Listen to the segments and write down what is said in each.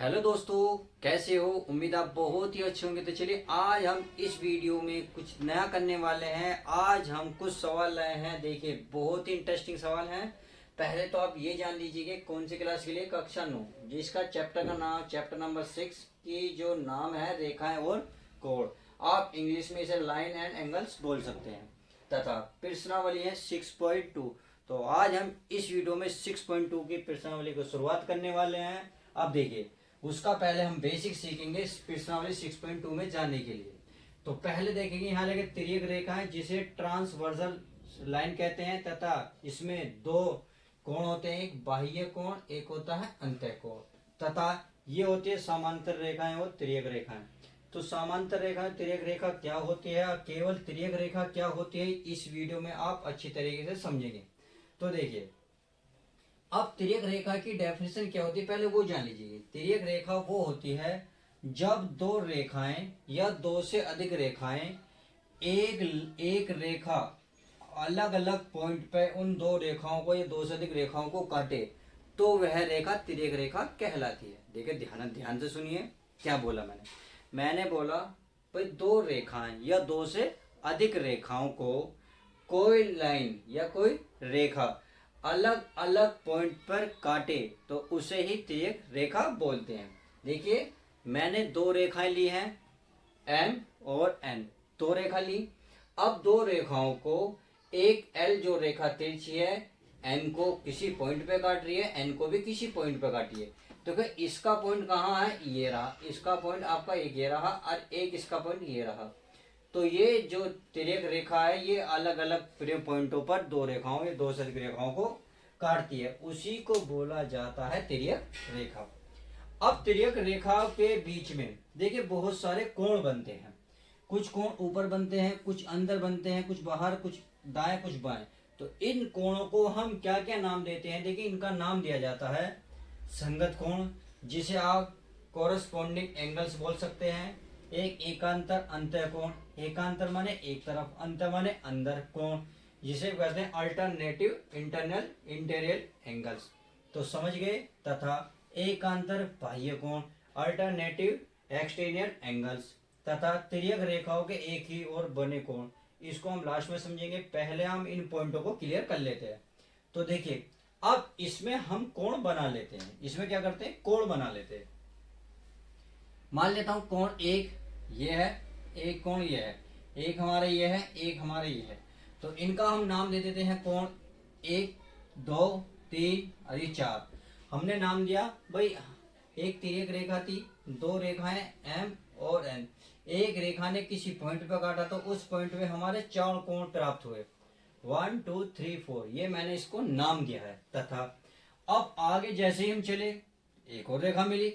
Hello दोस्तों, कैसे हो? उम्मीद आप बहुत ही अच्छे होंगे। तो चलिए आज हम इस वीडियो में कुछ नया करने वाले हैं। आज हम कुछ सवाल लाए हैं। देखिए बहुत ही इंटरेस्टिंग सवाल हैं। पहले तो आप ये जान लीजिए कि कौन सी क्लास के लिए, कक्षा 9, जिसका चैप्टर का नाम चैप्टर नंबर 6 की जो नाम है रेखाएं और कोण। आप इंग्लिश में इसे लाइन एंड एंगल्स बोल सकते हैं। तथा प्रश्नावली है 6.2। तो आज हम इस वीडियो में 6.2 की प्रश्नावली को शुरुआत करने वाले हैं। अब देखिए उसका पहले हम बेसिक सीखेंगे प्रश्नावली 6.2 में जाने के लिए। तो पहले देखेंगे यहाँ लगे तिर्यक रेखा है जिसे ट्रांसवर्सल लाइन कहते हैं तथा इसमें दो कोण होते हैं, एक बाह्य कोण, एक होता है अंतः कोण। तथा ये होती है समांतर रेखाएं और तिर्यक रेखाएं। तो समांतर रेखा तिर्यक रेखा क्या होती है, केवल तिर्यक रेखा क्या होती है, इस वीडियो में आप अच्छी तरीके से समझेंगे। तो देखिए अब तिर्यक रेखा की डेफिनेशन क्या होती है पहले वो जान लीजिए। तिर्यक रेखा वो होती है जब दो रेखाएं या दो से अधिक रेखाएं एक रेखा अलग अलग पॉइंट पे उन दो रेखाओं को या दो से अधिक रेखाओं को काटे तो वह रेखा तिर्यक रेखा कहलाती है। देखिए ध्यान से सुनिए क्या बोला मैंने बोला भाई दो रेखाएं या दो से अधिक रेखाओं को कोई लाइन या कोई रेखा अलग अलग पॉइंट पर काटे तो उसे ही तिर्यक रेखा बोलते हैं। देखिए मैंने दो रेखाएं ली हैं, एम और एन, दो रेखा ली। अब दो रेखाओं को एक एल जो रेखा तिरछी है एन को किसी पॉइंट पे काट रही है, एन को भी किसी पॉइंट पे काटी है। तो क्या इसका पॉइंट कहाँ है, ये रहा, इसका पॉइंट आपका एक ये रहा और एक इसका पॉइंट ये रहा। तो ये जो तिर्यक रेखा है ये अलग अलग पॉइंटों पर दो रेखाओं या दो से अधिक रेखाओं को काटती है, उसी को बोला जाता है तिर्यक रेखा। अब तिर्यक रेखा के बीच में देखिए बहुत सारे कोण बनते हैं। कुछ कोण ऊपर बनते हैं, कुछ अंदर बनते हैं, कुछ बाहर, कुछ दाएं कुछ बाएं। तो इन कोणों को हम क्या क्या नाम देते हैं? देखिए इनका नाम दिया जाता है संगत कोण, जिसे आप कोरस्पॉन्डिंग एंगल्स बोल सकते हैं। एक एकांतर अंतः कोण, एकांतर माने एक तरफ, अंतर माने अंदर कोण, जिसे कहते हैं अल्टरनेटिव इंटरनल इंटीरियर एंगल्स। तो समझ गए। तथा एकांतर बाह्य कोण, अल्टरनेटिव एक्सटीरियर एंगल्स। तथा तिर्यक रेखाओं के एक ही ओर बने कोण, इसको हम लास्ट में समझेंगे। पहले हम इन पॉइंटों को क्लियर कर लेते हैं। तो देखिए अब इसमें हम कोण बना लेते हैं। इसमें क्या करते हैं, कोण बना लेते हैं। मान लेता हूं कोण एक ये है, एक कोण ये है, एक हमारा ये है, एक हमारा ये है। तो इनका हम नाम दे देते हैं कोण 1, 2, 3 और ये 4। हमने नाम दिया भाई एक तिर्यक रेखा थी, दो रेखाएं एम और एन, एक रेखा ने किसी पॉइंट पर काटा तो उस पॉइंट पे हमारे 4 कोण प्राप्त हुए, 1 2 3 4, ये मैंने इसको नाम दिया है। तथा अब आगे जैसे ही हम चले एक और रेखा मिली,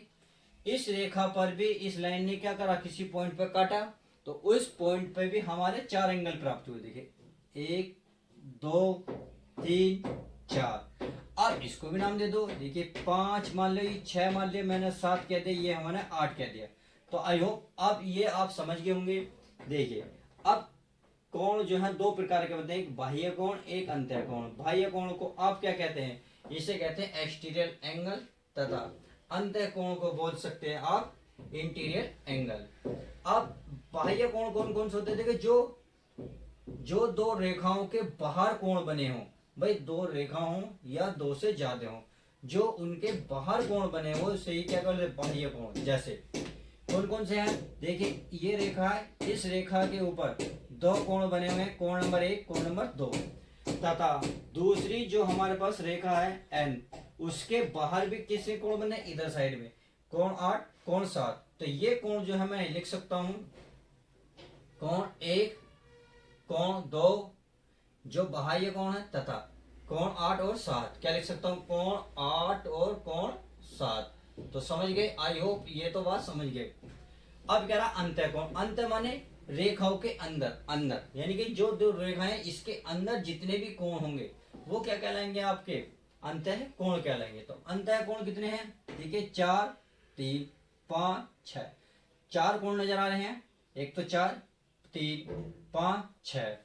इस रेखा पर भी इस लाइन ने क्या करा, किसी पॉइंट पर काटा तो उस पॉइंट पर भी हमारे 4 एंगल प्राप्त हुए। देखिए 1 2 3 4। अब इसको भी नाम दे दो। देखिए 5 मान लो, 6 मान लिया मैंने, 7 कह दिया, ये हमने 8 कह दिया। तो आई होप अब ये आप समझ गए होंगे। देखिए अब कोण जो है दो प्रकार के बनते हैं, एक बाह्य कोण, एक अंतः कोण। बाह्य कोण को आप क्या कहते हैं, इसे कहते हैं एक्सटीरियर एंगल। तथा अंतः कोण को बोल सकते हैं आप इंटीरियर एंगल। अब बाह्य कोण कौन कौन से होते हैं? देखिए जो दो रेखाओं के बाहर कोण बने हों, भाई दो रेखा हों या दो से ज्यादा हों, जो उनके बाहर कोण बने हो उसे ही क्या कहते हैं, बाह्य कोण। जैसे कौन कौन से हैं? देखिए ये रेखा है, इस रेखा के ऊपर दो कोण बने हुए हैं, कोण नंबर 1, कोण नंबर 2। तथा दूसरी जो हमारे पास रेखा है एन, उसके बाहर भी किसके कोण बने, इधर साइड में कोण 8, कोण 7। तो ये कोण जो है मैं लिख सकता हूं कोण 1, कोण 2 जो बाह्य कोण है, तथा कोण 8 और 7 क्या लिख सकता हूं, कोण 8 और कोण 7। तो समझ गए, आई होप ये तो बात समझ गए। अब कह रहा अंतः कोण, अंत माने रेखाओं के अंदर, अंदर यानी कि जो दो रेखाएं इसके अंदर जितने भी कोण होंगे वो क्या कहलाएंगे, आपके अंतः कोण कहलाएंगे। तो अंतः कोण कितने हैं? देखिए 4 3 5 6, 4 कोण नजर आ रहे हैं। एक तो 4 3 5 6।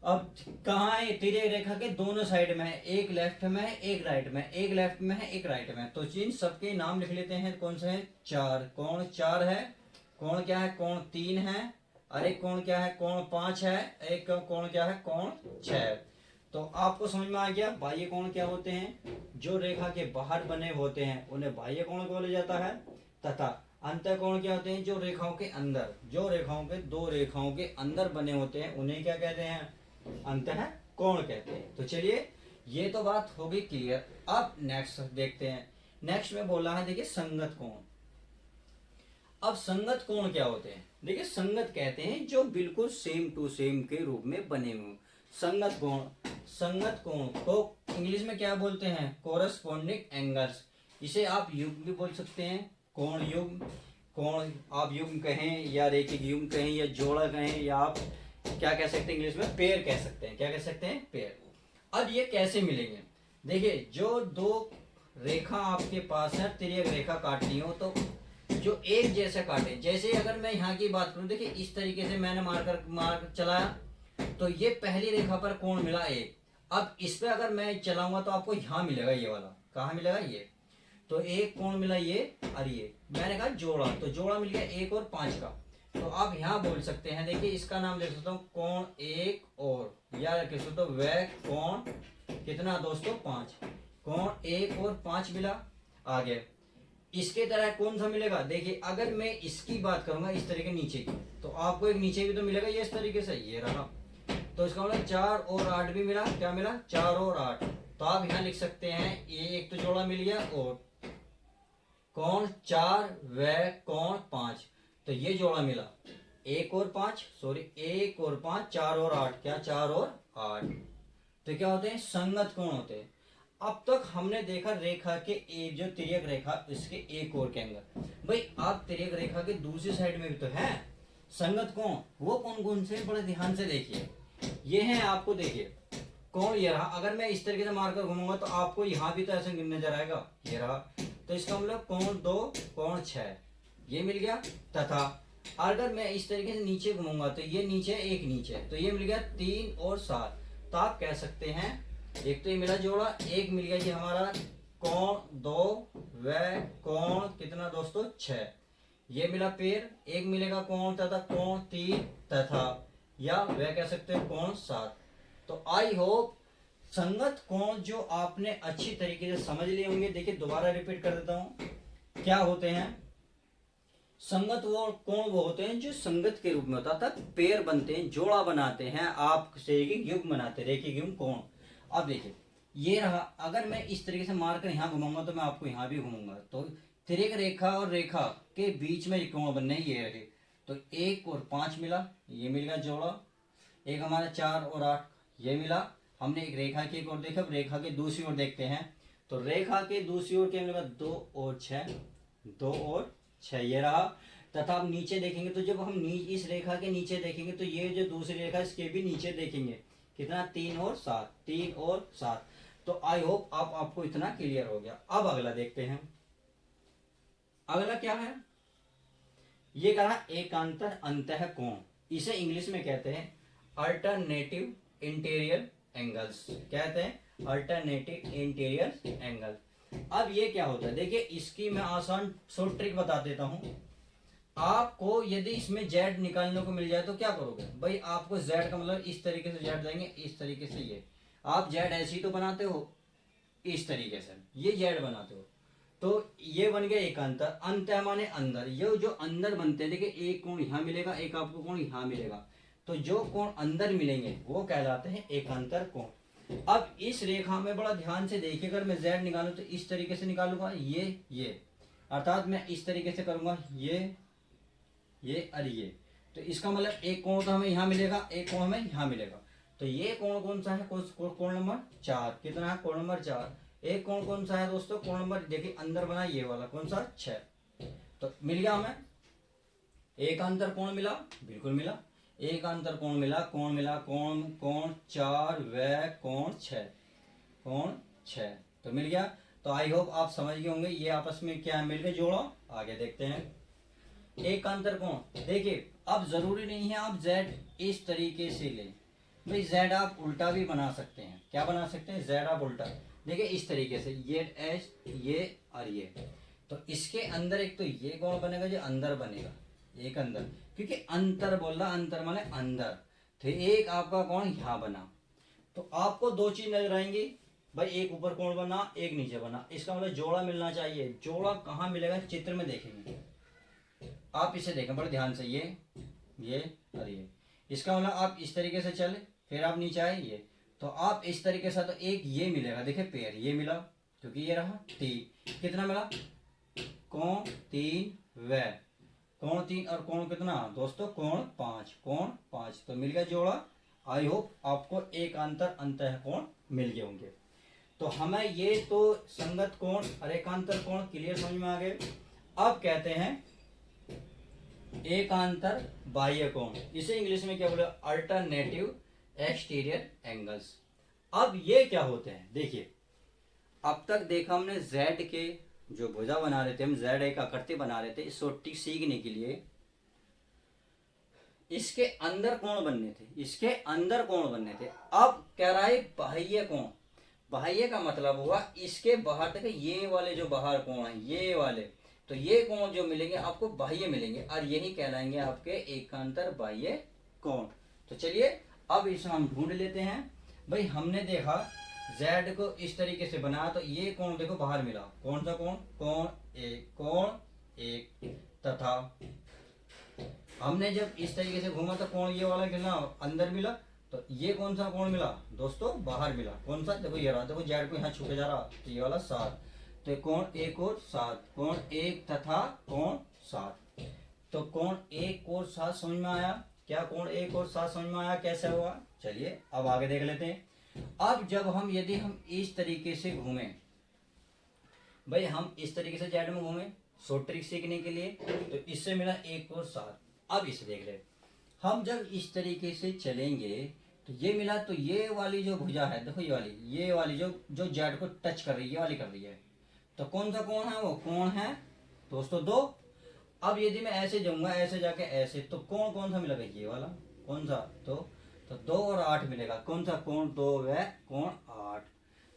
अब कहाँ है, तिर्यक रेखा के दोनों साइड में है, एक लेफ्ट में है एक राइट में, एक लेफ्ट में है एक राइट में। तो इन सबके नाम लिख लेते हैं। कौन से है? चार। कोण चार है। कोण क्या है? कोण तीन है। और एक कोण क्या है? कोण पांच है। एक कोण क्या है? कोण छह। तो आपको समझ में आ गया बाह्य कोण क्या होते हैं। जो रेखा के बाहर बने होते हैं उन्हें बाह्य कोण बोला जाता है। तथा अंतः कोण क्या होते हैं? जो रेखाओं के अंदर, जो रेखाओं के दो रेखाओं के अंदर बने होते हैं उन्हें क्या कहते हैं? अंतः कोण कहते हैं। तो चलिए ये तो बात हो गई क्लियर। अब नेक्स्ट देखते हैं। नेक्स्ट में बोला है देखिए संगत कोण। अब संगत कोण क्या होते हैं? देखिए संगत कहते हैं जो बिल्कुल सेम टू सेम के रूप में बने हुए। संगत कोण, संगत कोण को इंग्लिश में क्या बोलते हैं? Corresponding angles. इसे आप युग्म भी बोल सकते हैं, कोण युग्म। कोण आप युग्म कहें या रेखिक युग्म कहें या जोड़ा कहें, या आप क्या कह सकते हैं इंग्लिश में? पेयर कह सकते हैं। क्या कह सकते हैं? पेयर। अब ये कैसे मिलेंगे? देखिए जो दो रेखा आपके पास है, तिर्यक रेखा काटनी हो तो जो एक जैसे काटे, जैसे अगर मैं यहाँ की बात करूं, देखिए इस तरीके से मैंने मार चलाया तो ये पहली रेखा पर कोण मिला एक। अब इस पे अगर मैं चलाऊंगा तो आपको यहाँ मिलेगा ये वाला। कहाँ मिलेगा? ये। तो एक कोण मिला ये और ये, मैंने कहा जोड़ा, तो जोड़ा मिल गया एक और पांच का। तो आप यहाँ बोल सकते हैं, देखिए इसका नाम लिख सकता हूँ कोण एक और, या लिख सकता हूँ वह कोण कितना दोस्तों? पांच। कोण एक और पांच मिला। आगे इसके तरह कौन सा मिलेगा? देखिए अगर मैं इसकी बात करूंगा इस तरीके नीचे की, तो आपको एक नीचे भी तो मिलेगा ये इस तरीके से, ये रहा। तो इसका मतलब चार और आठ भी मिला। क्या मिला? चार और आठ। तो आप यहाँ लिख सकते हैं ये एक तो जोड़ा मिल गया और कोण चार व कोण पांच, तो ये जोड़ा मिला। एक और पांच, सॉरी एक और पांच, चार और आठ, क्या? चार और आठ। तो क्या होते हैं? संगत कोण होते हैं। अब तक हमने देखा रेखा के एक जो तिर्यक रेखा इसके एक और के अंदर। भाई आप तिर्यक रेखा के दूसरी साइड में भी तो है संगत कोण। वो कौन कौन से? बड़े ध्यान से देखिए। ये है आपको, देखिए कोण ये रहा। अगर मैं इस तरीके से मारकर घूमूंगा तो आपको यहाँ भी तो ऐसे नजर आएगा, ये रहा। तो इसका मतलब कोण दो कोण छह, ये मिल गया। तथा अगर मैं इस तरीके से नीचे घूमूंगा तो ये नीचे एक नीचे, तो ये मिल गया तीन और सात। तो आप कह सकते हैं एक तो ये मिला जोड़ा, एक मिल गया ये हमारा कोण दो व कोण कितना दोस्तों? छह। ये मिला पेड़। एक मिलेगा कोण तथा कोण तीन, तथा या वह कह सकते हैं कोण सात। तो आई होप संगत कोण जो आपने अच्छी तरीके से समझ लिए होंगे। देखिए दोबारा रिपीट कर देता हूं क्या होते हैं। संगत वो कोण वो होते हैं जो संगत के रूप में होता था, पेयर बनते हैं, जोड़ा बनाते हैं, आप रेखिक युग्म बनाते हैं, रेखिक युग्म कोण। अब देखिए ये रहा। अगर मैं इस तरीके से मारकर यहाँ घुमाऊंगा तो मैं आपको यहाँ भी घुमाऊंगा, तो तिर्यक रेखा और रेखा के बीच में कोण बनने ये रहे। तो एक और पांच मिला, ये मिल गया जोड़ा। एक हमारा चार और आठ, ये मिला। हमने एक रेखा की एक और देखा, रेखा के दूसरी ओर देखते हैं। तो रेखा के दूसरी ओर क्या मिलेगा? दो और छह, दो और छह, ये रहा। तथा आप नीचे देखेंगे तो जब हम इस रेखा के नीचे देखेंगे तो ये जो दूसरी रेखा इसके भी नीचे देखेंगे, कितना? तीन और सात, तीन और सात। तो आई होप आपको इतना क्लियर हो गया। अब अगला देखते हैं। अगला क्या है? ये कहा एकांतर अंतः कोण। इसे इंग्लिश में कहते हैं अल्टरनेटिव इंटीरियर एंगल्स। कहते हैं अल्टरनेटिव इंटीरियर एंगल। अब ये क्या होता है? देखिए इसकी मैं आसान शॉर्ट ट्रिक बता देता हूं। आपको यदि इसमें जेड निकालने को मिल जाए तो क्या करोगे? भाई आपको जेड का मतलब इस तरीके से जेड देंगे, इस तरीके से। ये आप जेड ऐसे ही तो बनाते हो, इस तरीके से ये जेड बनाते हो। तो ये बन गया एकांतर। अंत माने अंदर। ये जो अंदर बनते हैं, देखिए एक कोण यहाँ मिलेगा, एक आपको कोण यहाँ मिलेगा। तो जो कोण अंदर मिलेंगे वो कहलाते हैं एकांतर कोण। अब इस रेखा में बड़ा ध्यान से देखिए, अगर मैं जेड निकालूं तो इस तरीके से निकालूंगा, ये अर्थात मैं इस तरीके से करूंगा, ये और ये। तो इसका मतलब एक कोण तो हमें यहाँ मिलेगा, एक कोण हमें यहाँ मिलेगा। तो ये कोण कौन सा है? कोण नंबर चार। कितना है? कोण नंबर चार। एक कोण कौन सा है दोस्तों? कोण नंबर, देखिए अंदर बना ये वाला, कौन सा? छह। तो मिल गया हमें एकांतर कोण मिला, बिल्कुल मिला। एकांतर कोण मिला, कोण मिला, कोण कोण चार व कोण छह, कोण छह। तो मिल गया। तो आई होप आप समझ गए होंगे ये आपस में क्या मिल गए, जोड़ो। आगे देखते हैं एकांतर कोण। देखिए अब जरूरी नहीं है आप जेड इस तरीके से लें, भाई जेड आप उल्टा भी बना सकते हैं। क्या बना सकते हैं? जेड आप उल्टा। देखिए इस तरीके से, ये एच, ये और ये। तो इसके अंदर एक तो ये कोण बनेगा जो अंदर बनेगा, एक अंदर, क्योंकि अंतर बोल रहा, अंतर माने अंदर। तो एक आपका कोण यहाँ बना। तो आपको दो चीज नजर आएंगी भाई, एक ऊपर कोण बना, एक नीचे बना। इसका मतलब जोड़ा मिलना चाहिए। जोड़ा कहाँ मिलेगा? चित्र में देखेंगे आप। इसे देखें बड़े ध्यान से, ये और ये। इसका मतलब आप इस तरीके से चले, फिर आप नीचे आए, ये तो आप इस तरीके से, तो एक ये मिलेगा, देखिए पेड़ ये मिला, क्योंकि ये रहा तीन। कितना मिला? कोण तीन व कोण तीन, और कोण कितना दोस्तों? कोण पांच, कोण पांच। तो मिल गया जोड़ा। आई होप आपको एक अंतर अंतः कोण मिल गए होंगे। तो हमें ये तो संगत कोण और एकांतर कोण क्लियर समझ में आ गए। अब कहते हैं एकांतर बाह्य कोण, इसे इंग्लिश में क्या बोले? Alternative exterior angles. अब ये क्या होते हैं? देखिए अब तक देखा हमने जेड के जो भुजा बना रहे थे, हम जेड एक आकृति बना रहे थे, इसको सीखने के लिए इसके अंदर कोण बनने थे, इसके अंदर कोण बनने थे। अब कह रहा है बाह्य कोण। बाह्य का मतलब हुआ इसके बाहर तक, ये वाले जो बाहर कोण है, ये वाले, तो ये कोण जो मिलेंगे आपको बाह्य मिलेंगे, और यही कहलाएंगे आपके एकांतर बाह्य कोण। तो चलिए अब इसे हम ढूंढ लेते हैं। भाई हमने देखा z को इस तरीके से बनाया, तो ये कोण देखो बाहर मिला। कौन सा कोण? कोण एक तथा हमने जब इस तरीके से घूमा तो कोण ये वाला कितना अंदर मिला। तो ये कौन सा कोण मिला दोस्तों? बाहर मिला। कौन सा? देखो ये रहा, देखो जेड को यहाँ छूटे जा रहा, तो ये वाला 7। तो कोण एक और 7, कोण एक तथा कोण 7। तो कोण एक और 7 समझ में आया। क्या कोण एक और 7 समझ में आया? कैसे हुआ? चलिए अब आगे देख लेते हैं। अब जब हम यदि हम इस तरीके से घूमे, भाई हम इस तरीके से जेड में घूमे शॉर्ट ट्रिक सीखने के लिए, तो इससे मिला एक और 7। अब इसे देख ले, हम जब इस तरीके से चलेंगे तो ये मिला, तो ये वाली जो भुजा है देखो, ये वाली जो जेड को टच कर रही है, ये वाली कर रही है। तो कौन सा कोण है? वो कोण है दोस्तों 2। अब यदि मैं ऐसे जाऊंगा, ऐसे जाके ऐसे, तो कोण कौन सा मिलेगा? ये वाला। कौन सा? तो 2 और 8 मिलेगा। कौन सा? कोण 2 व कोण 8।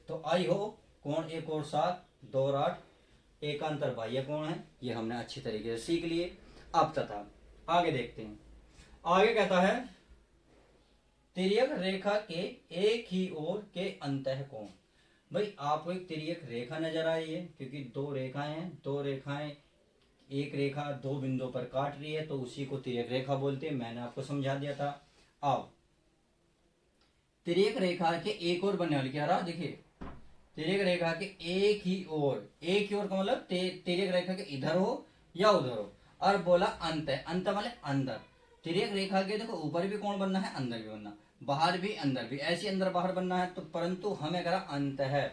तो आई हो कोण एक और 7, 2 और 8 एकांतर बाह्य कोण है। ये हमने अच्छी तरीके से सीख लिए। अब तथा आगे देखते हैं। आगे कहता है तिर्यक रेखा के एक ही ओर के अंतः कोण। भाई आपको एक तिर्यक रेखा नजर आ रही है, क्योंकि दो रेखाएं हैं, दो रेखाएं, एक रेखा दो बिंदुओं पर काट रही है, तो उसी को तिर्यक रेखा बोलते हैं। मैंने आपको समझा दिया था। अब तिर्यक रेखा के एक और बनने वाली क्या रहा? देखिए तिर्यक रेखा के एक ही ओर, एक ही ओर का मतलब तिर्यक रेखा के इधर हो या उधर हो, और बोला अंत है। अंत वाले अंदर। तिर्यक रेखा के देखो ऊपर भी कोण बनना है, अंदर भी बनना, बाहर भी अंदर भी, ऐसे अंदर बाहर बनना है। तो परंतु हमें करा अंत है।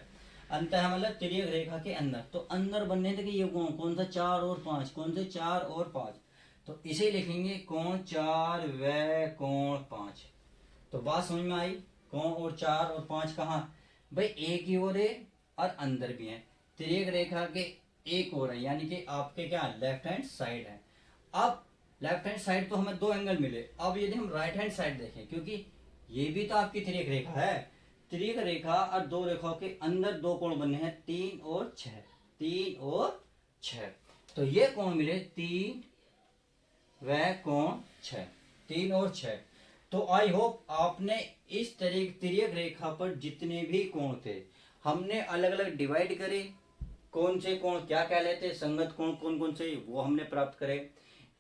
अंत है मतलब तिर्यक रेखा के अंदर। तो अंदर बनने थे कि ये कोण कौन सा? 4 और 5। कौन से? 4 और 5। तो इसे लिखेंगे कोण 4 व कोण 5। तो बात समझ में आई। कोण और 4 और 5 कहाँ? भाई एक ही ओर है और अंदर भी है। तिर्यक रेखा के एक ओर है, यानी कि आपके क्या लेफ्ट हैंड साइड है। अब लेफ्ट हैंड साइड तो हमें 2 एंगल मिले। अब यदि हम राइट हैंड साइड देखें, क्योंकि ये भी तो आपकी तिर्यक रेखा है, तिर्यक रेखा और 2 रेखाओं के अंदर 2 कोण बनने हैं, 3 और 6। 3 और 6। तो ये कोण मिले 3 व कोण 6। 3 और 6। तो आई होप आपने इस तरीके तिर्यक रेखा पर जितने भी कोण थे हमने अलग अलग डिवाइड करे। कौन से कोण क्या कहलाते? संगत कोण कौन कौन से, वो हमने प्राप्त करे।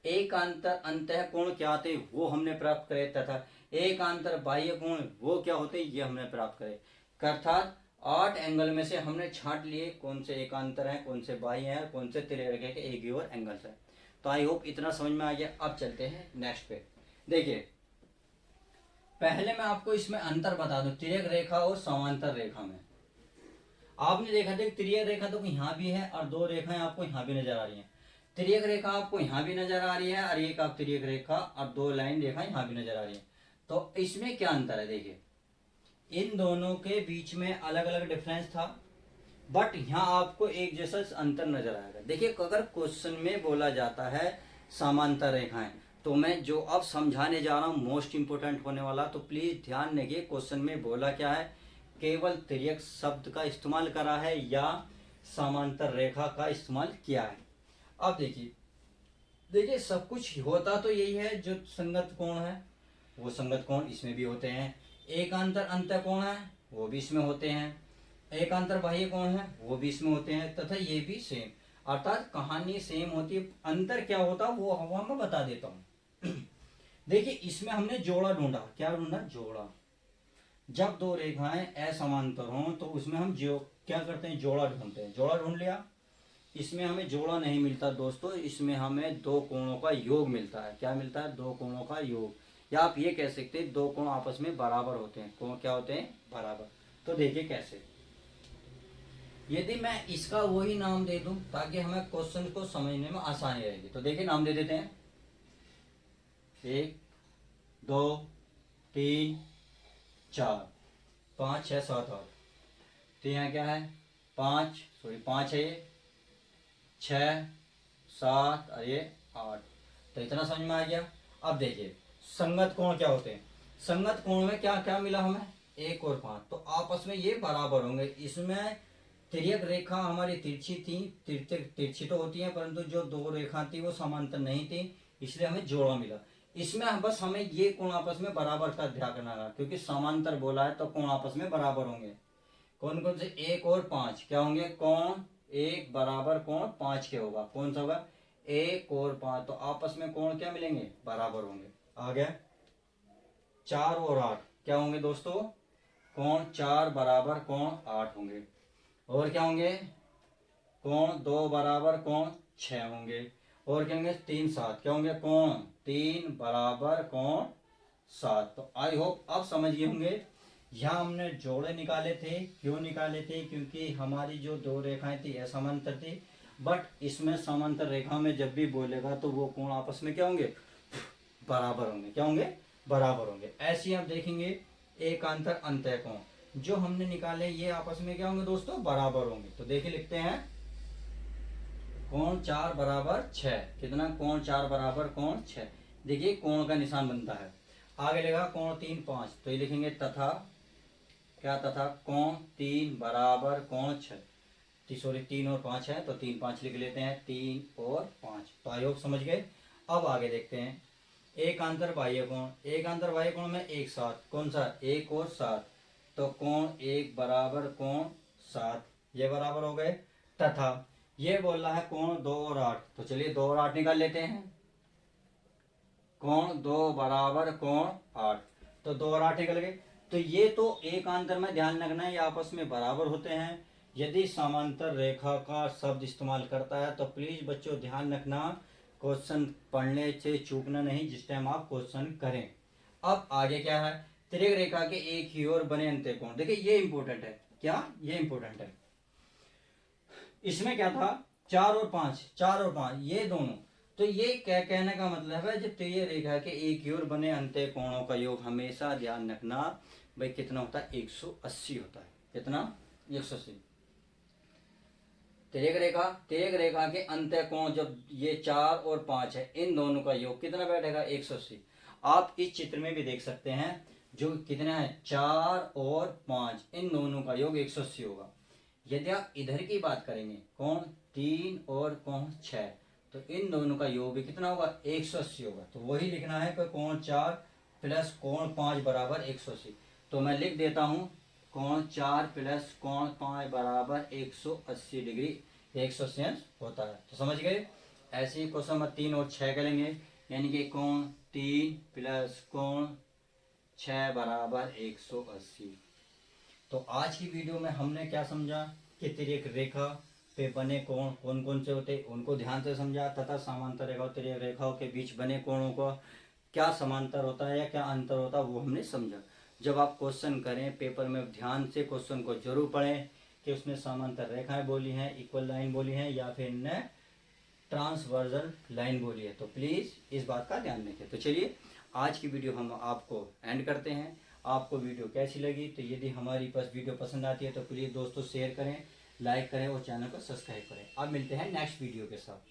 एकांतर अंतः कोण क्या होते वो हमने प्राप्त करे, तथा एकांतर बाह्य कोण वो क्या होते ये हमने प्राप्त करे। अर्थात 8 एंगल में से हमने छांट लिए कौन से एकांतर है, कौन से बाह्य है, कौन से तिर्यक रेखा के एक ही ओर एंगल्स है। तो आई होप इतना समझ में आ गया। अब चलते हैं नेक्स्ट पे। देखिए पहले मैं आपको इसमें अंतर बता दूं तिर्यक रेखा और समांतर रेखा में। आपने देखा था तिर्यक रेखा तो यहाँ भी है और 2 रेखाएं आपको यहाँ भी नजर आ रही हैं। तिर्यक रेखा आपको यहाँ भी नजर आ रही है और एक आप तिर्यक रेखा और 2 लाइन रेखा यहाँ भी नजर आ रही है। तो इसमें क्या अंतर है? देखिए इन दोनों के बीच में अलग अलग डिफरेंस था, बट यहाँ आपको एक जैसा अंतर नजर आएगा। देखिए अगर क्वेश्चन में बोला जाता है समांतर रेखाएं, तो मैं जो अब समझाने जा रहा हूँ मोस्ट इम्पोर्टेंट होने वाला, तो प्लीज ध्यान रखिए। क्वेश्चन में बोला क्या है, केवल तिर्यक शब्द का इस्तेमाल करा है या समांतर रेखा का इस्तेमाल किया है। अब देखिए देखिए सब कुछ होता तो यही है, जो संगत कोण है वो संगत कोण इसमें भी होते हैं, एकांतर अंतःकोण है वो भी इसमें होते हैं, एकांतर बाह्य कोण है वो भी इसमें होते हैं, तथा ये भी सेम, अर्थात कहानी सेम होती है। अंतर क्या होता है वो हवा में बता देता हूँ। देखिए इसमें हमने जोड़ा ढूंढा, क्या ढूंढा, जोड़ा। जब दो रेखाएं असमांतर हों तो उसमें हम जो क्या करते हैं, जोड़ा ढूंढते हैं। जोड़ा ढूंढ लिया, इसमें हमें जोड़ा नहीं मिलता दोस्तों, इसमें हमें दो कोणों का योग मिलता है। क्या मिलता है, दो कोणों का योग, या आप ये कह सकते हैं दो कोण आपस में बराबर होते हैं। कोण क्या होते हैं, बराबर। तो देखिए कैसे, यदि मैं इसका वही नाम दे दूं ताकि हमें क्वेश्चन को समझने में आसानी रहेगी, तो देखिए नाम दे देते हैं, 1 2 3 4 5 6 7 8। तो यहाँ क्या है, 5 है, ये 6 7 और ये 8। तो इतना समझ में आ गया। अब देखिए संगत कोण क्या होते हैं, संगत कोण में क्या क्या मिला हमें, 1 और 5, तो आपस में ये बराबर होंगे। इसमें तिर्यक रेखा हमारी तिरछी थी, तिरछी तो होती है, परंतु जो दो रेखा थी वो समांतर नहीं थी, इसलिए हमें जोड़ा मिला। इसमें बस हमें ये कोण आपस में बराबर का ध्यान रखना है, क्योंकि समांतर बोला है तो कोण आपस में बराबर होंगे। कौन कौन से, 1 और 5 क्या होंगे, कोण 1 बराबर कोण 5 के होगा। कौन सा होगा, 1 और 5, तो आपस में कोण क्या मिलेंगे, बराबर होंगे। आ गया। 4 और 8 क्या होंगे दोस्तों, कोण 4 बराबर कोण 8 होंगे। और क्या होंगे, कोण 2 बराबर कोण 6 होंगे। और क्या होंगे, 3 7 क्या होंगे, कोण 3 बराबर कोण 7। तो आई होप अब समझ गए होंगे। यहाँ हमने जोड़े निकाले थे, क्यों निकाले थे, क्योंकि हमारी जो दो रेखाएं थी असमांतर थी, बट इसमें समांतर रेखा में जब भी बोलेगा तो वो कोण आपस में क्या होंगे, बराबर होंगे। क्या होंगे, बराबर होंगे। ऐसे ही आप देखेंगे एकांतर अंतःकोण जो हमने निकाले ये आपस में क्या होंगे दोस्तों, बराबर होंगे। तो देखिए लिखते हैं, कोण 4 बराबर 6, कितना, कोण 4 बराबर कोण 6। देखिए कोण का निशान बनता है। आगे लेगा कोण 3 5, तो ये लिखेंगे तथा, क्या तथा, कोण 3 बराबर कोण 6। सॉरी 3 और 5 है तो 3 5 लिख लेते हैं, 3 और 5। तो आयोग समझ गए। अब आगे देखते हैं एकांतर बाह्य कोण। एकांतर बाह्य कोण में 1 7, कौन सा, 1 और 7, तो कोण 1 बराबर कोण 7, ये बराबर हो गए। तथा ये बोल रहा है कोण 2 और 8, तो चलिए 2 और 8 निकाल लेते हैं। कोण 2 बराबर कोण 8, तो 2 और 8 निकल गए। तो ये तो एकांतर में ध्यान रखना है, ये आपस में बराबर होते हैं। यदि समांतर रेखा का शब्द इस्तेमाल करता है तो प्लीज बच्चों ध्यान रखना, क्वेश्चन पढ़ने से चूकना नहीं जिस टाइम आप क्वेश्चन करें। अब आगे क्या है, तिर्यक रेखा के एक ही ओर बने अंतःकोण। देखिए ये इंपॉर्टेंट है, क्या, ये इंपॉर्टेंट है। इसमें क्या था, 4 और 5, 4 और 5 ये दोनों, तो ये क्या कहने का मतलब है, जब तिर्यक रेखा के एक ही ओर बने अंतःकोणों का योग हमेशा ध्यान रखना भाई कितना होता है, 180 होता है। कितना, 180। तिर्यक रेखा के अंतःकोण जब ये 4 और 5 है, इन दोनों का योग कितना बैठेगा, 180। आप इस चित्र में भी देख सकते हैं, जो कितना है, 4 और 5, इन दोनों का योग 180 होगा। यदि आप इधर की बात करेंगे, कोण 3 और कोण 6, तो इन दोनों का योग भी कितना होगा, 180 होगा। तो वही लिखना है कि कोण 4 प्लस कोण 5 बराबर 180। तो मैं लिख देता हूं, कोण 4 प्लस कोण 5 बराबर 180 डिग्री, 180 अंश होता है। तो समझ गए। ऐसे ही क्वेश्चन नंबर 3 और 6 करेंगे, यानी कि कोण 3 प्लस कोण 6 बराबर 180। तो आज की वीडियो में हमने क्या समझा कि तिर्यक रेखा पे बने कोण कौन कौन से होते, उनको ध्यान से समझा, तथा समांतर रेखा और तिर्यक रेखाओं के बीच बने कोणों का क्या समांतर होता है या क्या अंतर होता है वो हमने समझा। जब आप क्वेश्चन करें पेपर में ध्यान से क्वेश्चन को जरूर पढ़ें कि उसमें समांतर रेखाएं बोली हैं, इक्वल लाइन बोली हैं, या फिर ने ट्रांसवर्जल लाइन बोली है। तो प्लीज इस बात का ध्यान रखें। तो चलिए आज की वीडियो हम आपको एंड करते हैं। आपको वीडियो कैसी लगी, तो यदि हमारी पास वीडियो पसंद आती है तो प्लीज दोस्तों शेयर करें, लाइक करें और चैनल को सब्सक्राइब करें। अब मिलते हैं नेक्स्ट वीडियो के साथ।